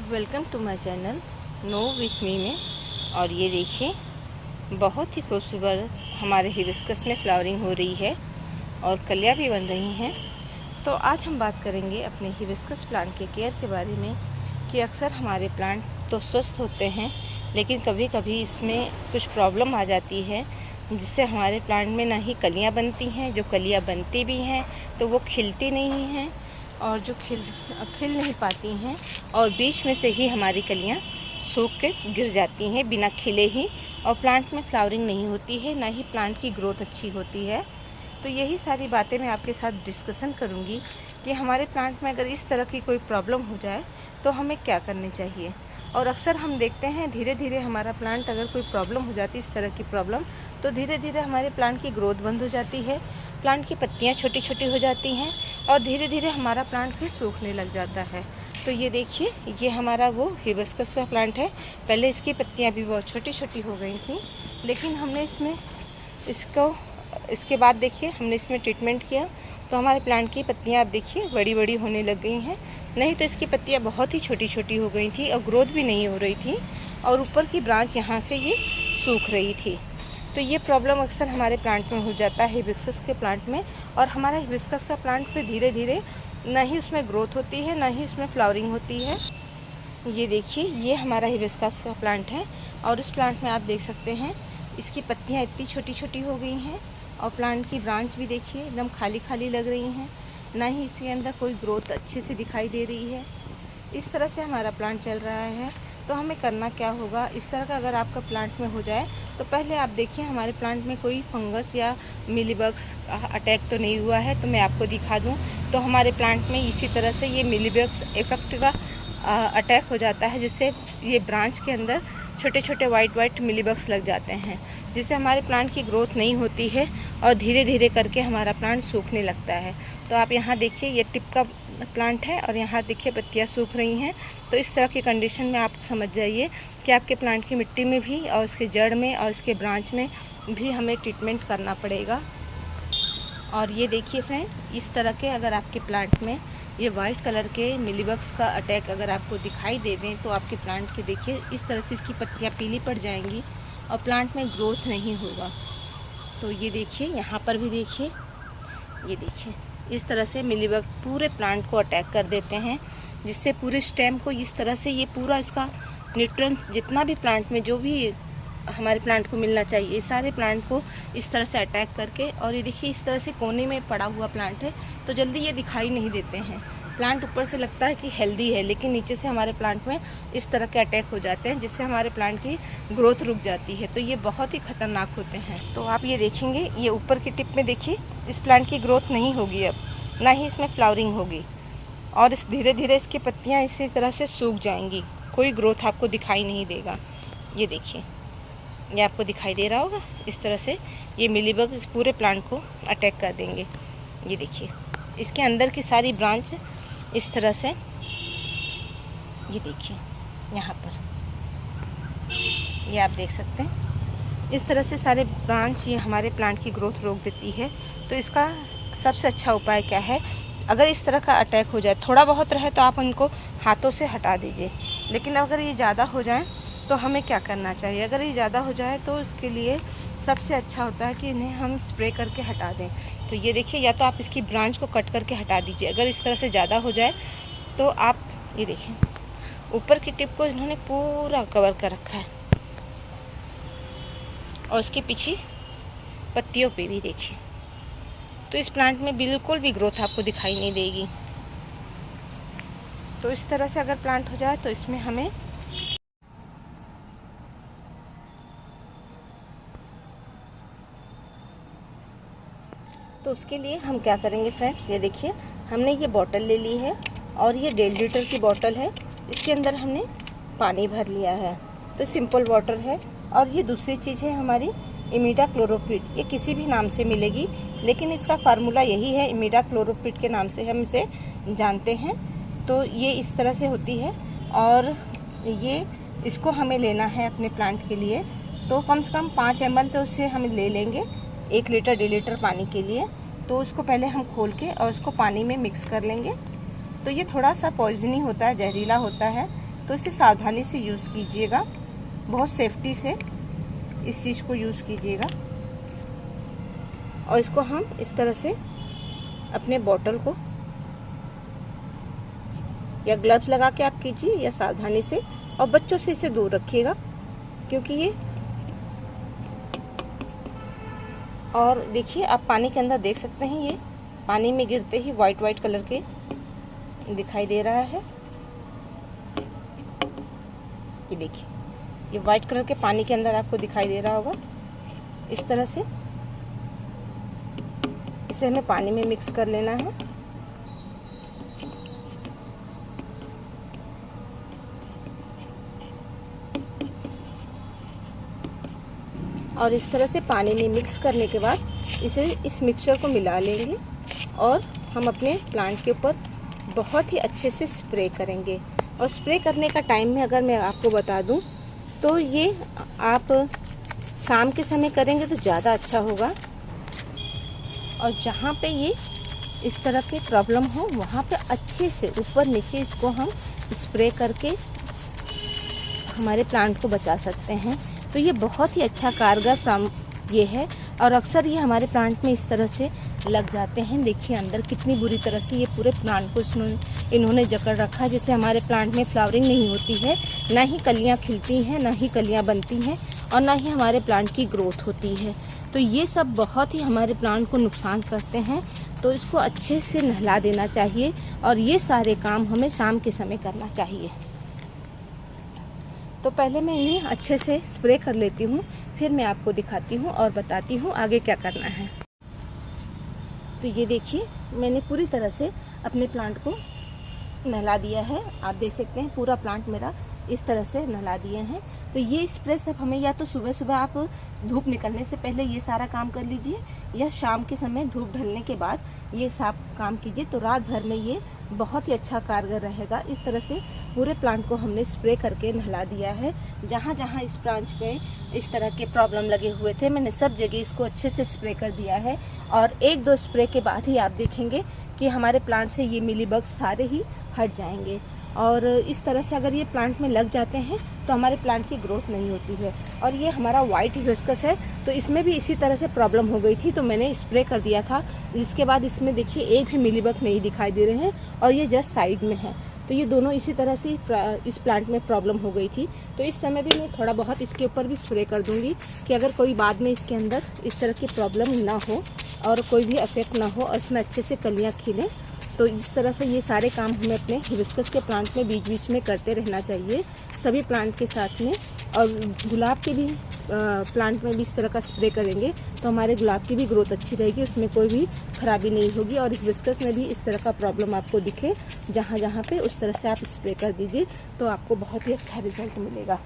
Welcome to my channel know with me में। और ये देखिए बहुत ही खूबसूरत हमारे हिबिस्कस में फ्लावरिंग हो रही है और कलियाँ भी बन रही हैं। तो आज हम बात करेंगे अपने हिबिस्कस प्लांट के केयर के बारे में कि अक्सर हमारे प्लांट तो स्वस्थ होते हैं, लेकिन कभी कभी इसमें कुछ प्रॉब्लम आ जाती है जिससे हमारे प्लांट में ना ही कलियाँ बनती हैं, जो कलियाँ बनती भी हैं तो वो खिलती नहीं हैं, और जो खिल नहीं पाती हैं और बीच में से ही हमारी कलियाँ सूख के गिर जाती हैं बिना खिले ही, और प्लांट में फ्लावरिंग नहीं होती है, ना ही प्लांट की ग्रोथ अच्छी होती है। तो यही सारी बातें मैं आपके साथ डिस्कशन करूंगी कि हमारे प्लांट में अगर इस तरह की कोई प्रॉब्लम हो जाए तो हमें क्या करनी चाहिए। और अक्सर हम देखते हैं धीरे धीरे हमारा प्लांट अगर कोई प्रॉब्लम हो जाती है, इस तरह की प्रॉब्लम, तो धीरे धीरे हमारे प्लांट की ग्रोथ बंद हो जाती है, प्लांट की पत्तियां छोटी छोटी हो जाती हैं और धीरे धीरे हमारा प्लांट भी सूखने लग जाता है। तो ये देखिए, ये हमारा वो हिबिस्कस का प्लांट है। पहले इसकी पत्तियां भी बहुत छोटी छोटी हो गई थी, लेकिन हमने इसके बाद देखिए हमने इसमें ट्रीटमेंट किया तो हमारे प्लांट की पत्तियां आप देखिए बड़ी बड़ी होने लग गई हैं। नहीं तो इसकी पत्तियां बहुत ही छोटी छोटी हो गई थी और ग्रोथ भी नहीं हो रही थी, और ऊपर की ब्रांच यहाँ से ये सूख रही थी। तो ये प्रॉब्लम अक्सर हमारे प्लांट में हो जाता है हिबिस्कस के प्लांट में। और हमारा हिबिस्कस का प्लांट फिर धीरे धीरे ना ही उसमें ग्रोथ होती है, ना ही उसमें फ्लावरिंग होती है। ये देखिए, ये हमारा हिबिस्कस का प्लांट है और इस प्लांट में आप देख सकते हैं इसकी पत्तियां इतनी छोटी छोटी हो गई हैं और प्लांट की ब्रांच भी देखिए एकदम खाली खाली लग रही हैं, ना ही इसके अंदर कोई ग्रोथ अच्छे से दिखाई दे रही है। इस तरह से हमारा प्लांट चल रहा है। तो हमें करना क्या होगा, इस तरह का अगर आपका प्लांट में हो जाए तो पहले आप देखिए हमारे प्लांट में कोई फंगस या मिलीबग्स अटैक तो नहीं हुआ है। तो मैं आपको दिखा दूं तो हमारे प्लांट में इसी तरह से ये मिलीबग्स इफेक्ट का अटैक हो जाता है, जिससे ये ब्रांच के अंदर छोटे छोटे वाइट मिलीबग्स लग जाते हैं, जिससे हमारे प्लांट की ग्रोथ नहीं होती है और धीरे धीरे करके हमारा प्लांट सूखने लगता है। तो आप यहाँ देखिए, ये टिप का प्लांट है और यहाँ देखिए पत्तियाँ सूख रही हैं। तो इस तरह की कंडीशन में आप समझ जाइए कि आपके प्लांट की मिट्टी में भी और उसके जड़ में और उसके ब्रांच में भी हमें ट्रीटमेंट करना पड़ेगा। और ये देखिए फ्रेंड, इस तरह के अगर आपके प्लांट में ये वाइट कलर के मिलीबग्स का अटैक अगर आपको दिखाई दे दें तो आपके प्लांट के देखिए इस तरह से इसकी पत्तियाँ पीली पड़ जाएंगी और प्लांट में ग्रोथ नहीं होगा। तो ये देखिए, यहाँ पर भी देखिए, ये देखिए इस तरह से मिलीबग पूरे प्लांट को अटैक कर देते हैं, जिससे पूरे स्टेम को इस तरह से ये पूरा इसका न्यूट्रिएंट्स जितना भी प्लांट में जो भी हमारे प्लांट को मिलना चाहिए सारे प्लांट को इस तरह से अटैक करके, और ये देखिए इस तरह से कोने में पड़ा हुआ प्लांट है तो जल्दी ये दिखाई नहीं देते हैं। प्लांट ऊपर से लगता है कि हेल्दी है, लेकिन नीचे से हमारे प्लांट में इस तरह के अटैक हो जाते हैं जिससे हमारे प्लांट की ग्रोथ रुक जाती है। तो ये बहुत ही खतरनाक होते हैं। तो आप ये देखेंगे, ये ऊपर की टिप में देखिए इस प्लांट की ग्रोथ नहीं होगी अब, ना ही इसमें फ्लावरिंग होगी, और इस धीरे धीरे इसकी पत्तियाँ इसी तरह से सूख जाएंगी, कोई ग्रोथ आपको दिखाई नहीं देगा। ये देखिए, ये आपको दिखाई दे रहा होगा, इस तरह से ये मिलीबग इस पूरे प्लांट को अटैक कर देंगे। ये देखिए, इसके अंदर की सारी ब्रांच इस तरह से, ये देखिए यहाँ पर, ये आप देख सकते हैं इस तरह से सारे ब्रांच ये हमारे प्लांट की ग्रोथ रोक देती है। तो इसका सबसे अच्छा उपाय क्या है, अगर इस तरह का अटैक हो जाए, थोड़ा बहुत रहे तो आप उनको हाथों से हटा दीजिए, लेकिन अगर ये ज़्यादा हो जाए तो हमें क्या करना चाहिए। अगर ये ज़्यादा हो जाए तो इसके लिए सबसे अच्छा होता है कि इन्हें हम स्प्रे करके हटा दें। तो ये देखिए, या तो आप इसकी ब्रांच को कट करके हटा दीजिए। अगर इस तरह से ज़्यादा हो जाए तो आप ये देखिए ऊपर की टिप को इन्होंने पूरा कवर कर रखा है, और उसके पीछे पत्तियों पे भी देखिए, तो इस प्लांट में बिल्कुल भी ग्रोथ आपको दिखाई नहीं देगी। तो इस तरह से अगर प्लांट हो जाए तो इसमें हमें तो उसके लिए हम क्या करेंगे फ्रेंड्स, ये देखिए हमने ये बोतल ले ली है और ये 1.5 लीटर की बोतल है, इसके अंदर हमने पानी भर लिया है। तो सिंपल वाटर है। और ये दूसरी चीज़ है हमारी इमिडाक्लोरोप्रिड, ये किसी भी नाम से मिलेगी, लेकिन इसका फार्मूला यही है, इमिडाक्लोरोप्रिड के नाम से हम इसे जानते हैं। तो ये इस तरह से होती है और ये इसको हमें लेना है अपने प्लांट के लिए। तो कम से कम 5 ml तो उसे हम ले लेंगे 1 लीटर 1.5 लीटर पानी के लिए। तो उसको पहले हम खोल के और उसको पानी में मिक्स कर लेंगे। तो ये थोड़ा सा पॉइजनी होता है, जहरीला होता है, तो इसे सावधानी से यूज़ कीजिएगा, बहुत सेफ्टी से इस चीज़ को यूज़ कीजिएगा। और इसको हम इस तरह से अपने बॉटल को या ग्लव्स लगा के आप कीजिए या सावधानी से, और बच्चों से इसे दूर रखिएगा क्योंकि ये, और देखिए आप पानी के अंदर देख सकते हैं, ये पानी में गिरते ही वाइट कलर के दिखाई दे रहा है। ये देखिए, ये वाइट कलर के पानी के अंदर आपको दिखाई दे रहा होगा। इस तरह से इसे हमें पानी में मिक्स कर लेना है। और इस तरह से पानी में मिक्स करने के बाद इस मिक्सचर को मिला लेंगे और हम अपने प्लांट के ऊपर बहुत ही अच्छे से स्प्रे करेंगे। और स्प्रे करने का टाइम में अगर मैं आपको बता दूं तो ये आप शाम के समय करेंगे तो ज़्यादा अच्छा होगा। और जहाँ पे ये इस तरह के प्रॉब्लम हो वहाँ पे अच्छे से ऊपर नीचे इसको हम स्प्रे करके हमारे प्लांट को बचा सकते हैं। तो ये बहुत ही अच्छा कारगर ये है। और अक्सर ये हमारे प्लांट में इस तरह से लग जाते हैं। देखिए अंदर कितनी बुरी तरह से ये पूरे प्लांट को इन्होंने जकड़ रखा है, जिससे हमारे प्लांट में फ्लावरिंग नहीं होती है, ना ही कलियाँ खिलती हैं, ना ही कलियाँ बनती हैं, और ना ही हमारे प्लांट की ग्रोथ होती है। तो ये सब बहुत ही हमारे प्लांट को नुकसान करते हैं। तो इसको अच्छे से नहला देना चाहिए और ये सारे काम हमें शाम के समय करना चाहिए। तो पहले मैं इन्हें अच्छे से स्प्रे कर लेती हूँ, फिर मैं आपको दिखाती हूँ और बताती हूँ आगे क्या करना है। तो ये देखिए मैंने पूरी तरह से अपने प्लांट को नहला दिया है। आप देख सकते हैं पूरा प्लांट मेरा इस तरह से नहला दिए हैं। तो ये स्प्रे सब हमें या तो सुबह सुबह आप धूप निकलने से पहले ये सारा काम कर लीजिए, या शाम के समय धूप ढलने के बाद ये सब काम कीजिए। तो रात भर में ये बहुत ही अच्छा कारगर रहेगा। इस तरह से पूरे प्लांट को हमने स्प्रे करके नहला दिया है। जहाँ जहाँ इस ब्रांच में इस तरह के प्रॉब्लम लगे हुए थे मैंने सब जगह इसको अच्छे से स्प्रे कर दिया है। और 1-2 स्प्रे के बाद ही आप देखेंगे कि हमारे प्लांट से ये मिलीबग सारे ही हट जाएंगे। और इस तरह से अगर ये प्लांट में लग जाते हैं तो हमारे प्लांट की ग्रोथ नहीं होती है। और ये हमारा वाइट हिबिस्कस है, तो इसमें भी इसी तरह से प्रॉब्लम हो गई थी, तो मैंने स्प्रे कर दिया था। जिसके बाद इसमें देखिए एक भी मिलीबग नहीं दिखाई दे रहे हैं और ये जस्ट साइड में है। तो ये दोनों इसी तरह से इस प्लांट में प्रॉब्लम हो गई थी। तो इस समय भी मैं थोड़ा बहुत इसके ऊपर भी स्प्रे कर दूँगी कि अगर कोई बाद में इसके अंदर इस तरह की प्रॉब्लम ना हो और कोई भी इफेक्ट ना हो और इसमें अच्छे से कलियाँ खिलें। तो इस तरह से ये सारे काम हमें अपने हिबिस्कस के प्लांट में बीच बीच में करते रहना चाहिए, सभी प्लांट के साथ में। और गुलाब के भी प्लांट में भी इस तरह का स्प्रे करेंगे तो हमारे गुलाब की भी ग्रोथ अच्छी रहेगी, उसमें कोई भी खराबी नहीं होगी। और हिबिस्कस में भी इस तरह का प्रॉब्लम आपको दिखे जहाँ जहाँ पे उस तरह से आप स्प्रे कर दीजिए तो आपको बहुत ही अच्छा रिजल्ट मिलेगा।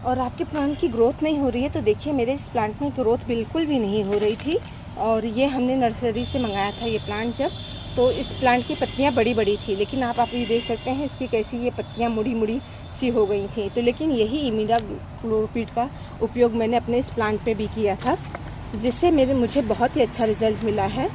और आपके प्लांट की ग्रोथ नहीं हो रही है तो देखिए मेरे इस प्लांट में ग्रोथ बिल्कुल भी नहीं हो रही थी। और ये हमने नर्सरी से मंगाया था ये प्लांट जब, तो इस प्लांट की पत्तियां बड़ी बड़ी थी, लेकिन आप ये देख सकते हैं इसकी कैसी ये पत्तियां मुड़ी मुड़ी सी हो गई थी। तो लेकिन यही इमिडाक्लोप्रिड का उपयोग मैंने अपने इस प्लांट पे भी किया था, जिससे मुझे बहुत ही अच्छा रिज़ल्ट मिला है।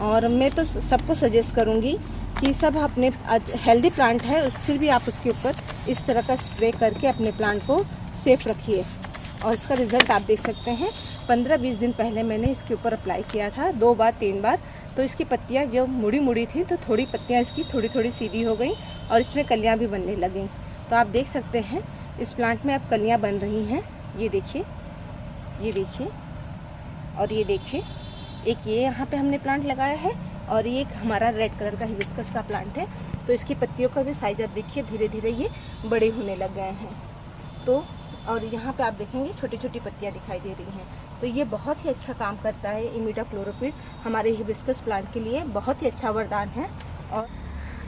और मैं तो सबको सजेस्ट करूँगी कि सब अपने हेल्दी प्लांट है फिर भी आप उसके ऊपर इस तरह का स्प्रे करके अपने प्लांट को सेफ रखिए। और इसका रिज़ल्ट आप देख सकते हैं। 15-20 दिन पहले मैंने इसके ऊपर अप्लाई किया था 2 बार 3 बार, तो इसकी पत्तियां जो मुड़ी मुड़ी थी तो थोड़ी पत्तियां इसकी थोड़ी थोड़ी सीधी हो गई और इसमें कलियां भी बनने लगीं। तो आप देख सकते हैं इस प्लांट में अब कलियां बन रही हैं। ये देखिए, ये देखिए, और ये देखिए एक ये यहाँ पे हमने प्लांट लगाया है और ये एक हमारा रेड कलर का हिबिस्कस का प्लांट है। तो इसकी पत्तियों का भी साइज आप देखिए धीरे धीरे ये बड़े होने लग गए हैं। तो और यहाँ पे आप देखेंगे छोटी छोटी पत्तियाँ दिखाई दे रही हैं। तो ये बहुत ही अच्छा काम करता है इमिडाक्लोप्रिड, हमारे हिबिस्कस प्लांट के लिए बहुत ही अच्छा वरदान है। और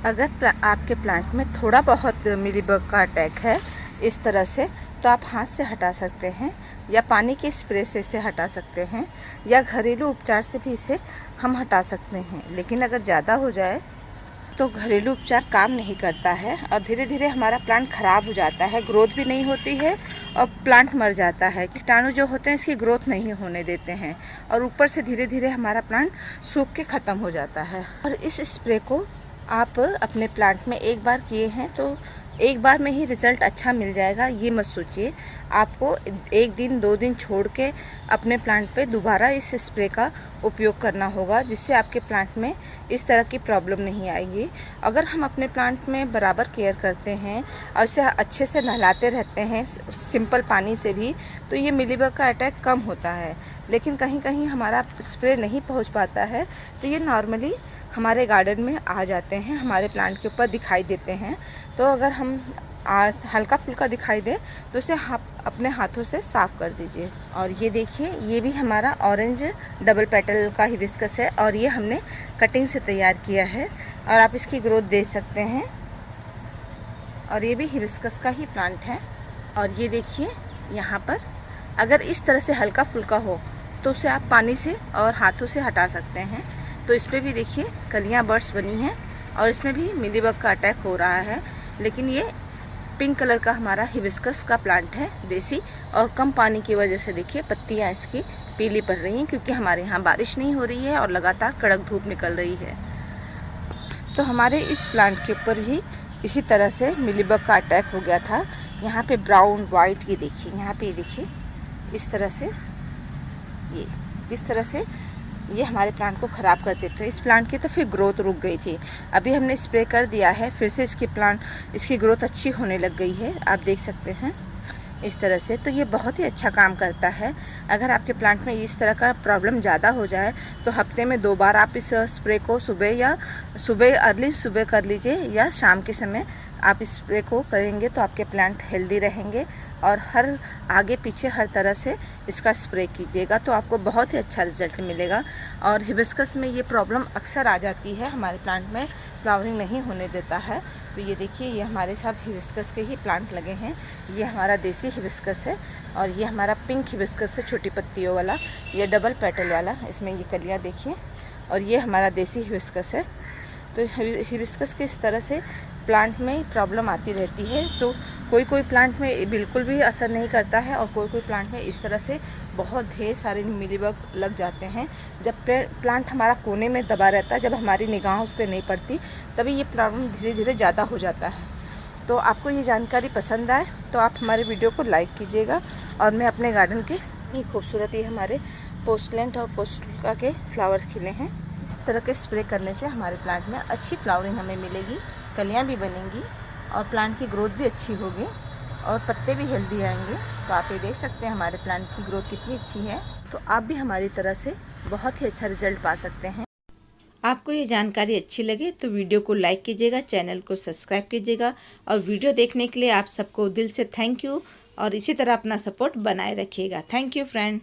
अगर आपके प्लांट में थोड़ा बहुत मिलीबग का अटैक है इस तरह से, तो आप हाथ से हटा सकते हैं या पानी के स्प्रे से इसे हटा सकते हैं या घरेलू उपचार से भी इसे हम हटा सकते हैं। लेकिन अगर ज़्यादा हो जाए तो घरेलू उपचार काम नहीं करता है और धीरे धीरे हमारा प्लांट ख़राब हो जाता है, ग्रोथ भी नहीं होती है और प्लांट मर जाता है। कीटाणु जो होते हैं इसकी ग्रोथ नहीं होने देते हैं और ऊपर से धीरे धीरे हमारा प्लांट सूख के ख़त्म हो जाता है। और इस स्प्रे को आप अपने प्लांट में एक बार किए हैं तो एक बार में ही रिज़ल्ट अच्छा मिल जाएगा ये मत सोचिए। आपको 1 दिन 2 दिन छोड़ के अपने प्लांट पे दोबारा इस स्प्रे का उपयोग करना होगा, जिससे आपके प्लांट में इस तरह की प्रॉब्लम नहीं आएगी। अगर हम अपने प्लांट में बराबर केयर करते हैं और इसे अच्छे से नहलाते रहते हैं सिंपल पानी से भी, तो ये मिलीबग का अटैक कम होता है। लेकिन कहीं कहीं हमारा स्प्रे नहीं पहुंच पाता है, तो ये नॉर्मली हमारे गार्डन में आ जाते हैं, हमारे प्लांट के ऊपर दिखाई देते हैं। तो अगर हम हल्का फुल्का दिखाई दे तो उसे अपने हाथों से साफ़ कर दीजिए। और ये देखिए, ये भी हमारा ऑरेंज डबल पेटल का हिबिस्कस है और ये हमने कटिंग से तैयार किया है और आप इसकी ग्रोथ देख सकते हैं। और ये भी हिबिस्कस का ही प्लांट है। और ये देखिए यहाँ पर अगर इस तरह से हल्का फुल्का हो तो उसे आप पानी से और हाथों से हटा सकते हैं। तो इस पर भी देखिए कलियाँ बर्ड्स बनी हैं और इसमें भी मिलीबग का अटैक हो रहा है। लेकिन ये पिंक कलर का हमारा हिबिस्कस का प्लांट है देसी, और कम पानी की वजह से देखिए पत्तियाँ इसकी पीली पड़ रही हैं, क्योंकि हमारे यहाँ बारिश नहीं हो रही है और लगातार कड़क धूप निकल रही है। तो हमारे इस प्लांट के ऊपर भी इसी तरह से मिलीबग का अटैक हो गया था। यहाँ पे ब्राउन वाइट, ये देखिए यहाँ पे, ये देखिए इस तरह से, ये इस तरह से ये हमारे प्लांट को ख़राब कर देते हैं। इस प्लांट की तो फिर ग्रोथ रुक गई थी। अभी हमने स्प्रे कर दिया है, फिर से इसकी ग्रोथ अच्छी होने लग गई है, आप देख सकते हैं इस तरह से। तो ये बहुत ही अच्छा काम करता है। अगर आपके प्लांट में इस तरह का प्रॉब्लम ज़्यादा हो जाए तो हफ्ते में 2 बार आप इस स्प्रे को अर्ली सुबह कर लीजिए या शाम के समय आप इस स्प्रे को करेंगे तो आपके प्लांट हेल्दी रहेंगे। और हर आगे पीछे हर तरह से इसका स्प्रे कीजिएगा तो आपको बहुत ही अच्छा रिजल्ट मिलेगा। और हिबिस्कस में ये प्रॉब्लम अक्सर आ जाती है, हमारे प्लांट में फ्लावरिंग नहीं होने देता है। तो ये देखिए, ये हमारे साथ हिबिस्कस के ही प्लांट लगे हैं। ये हमारा देसी हिबिस्कस है और ये हमारा पिंक हिबिस्कस है, छोटी पत्तियों वाला, ये डबल पेटल वाला, इसमें ये कलियाँ देखिए। और ये हमारा देसी हिबिस्कस है। तो हिबिस्कस के इस तरह से प्लांट में प्रॉब्लम आती रहती है। तो कोई प्लांट में बिल्कुल भी असर नहीं करता है और कोई प्लांट में इस तरह से बहुत ढेर सारे मिलीबग लग जाते हैं। जब प्लांट हमारा कोने में दबा रहता है, जब हमारी निगाह उस पर नहीं पड़ती, तभी ये प्रॉब्लम धीरे धीरे ज़्यादा हो जाता है। तो आपको ये जानकारी पसंद आए तो आप हमारे वीडियो को लाइक कीजिएगा। और मैं अपने गार्डन के ये खूबसूरत, ये हमारे पोस्टलेंट और पोस्टुका के फ्लावर्स खिले हैं। इस तरह के स्प्रे करने से हमारे प्लांट में अच्छी फ्लावरिंग हमें मिलेगी, कलियाँ भी बनेंगी और प्लांट की ग्रोथ भी अच्छी होगी और पत्ते भी हेल्दी आएंगे। तो आप ये देख सकते हैं हमारे प्लांट की ग्रोथ कितनी अच्छी है। तो आप भी हमारी तरह से बहुत ही अच्छा रिजल्ट पा सकते हैं। आपको ये जानकारी अच्छी लगे तो वीडियो को लाइक कीजिएगा, चैनल को सब्सक्राइब कीजिएगा और वीडियो देखने के लिए आप सबको दिल से थैंक यू। और इसी तरह अपना सपोर्ट बनाए रखिएगा। Thank you friend.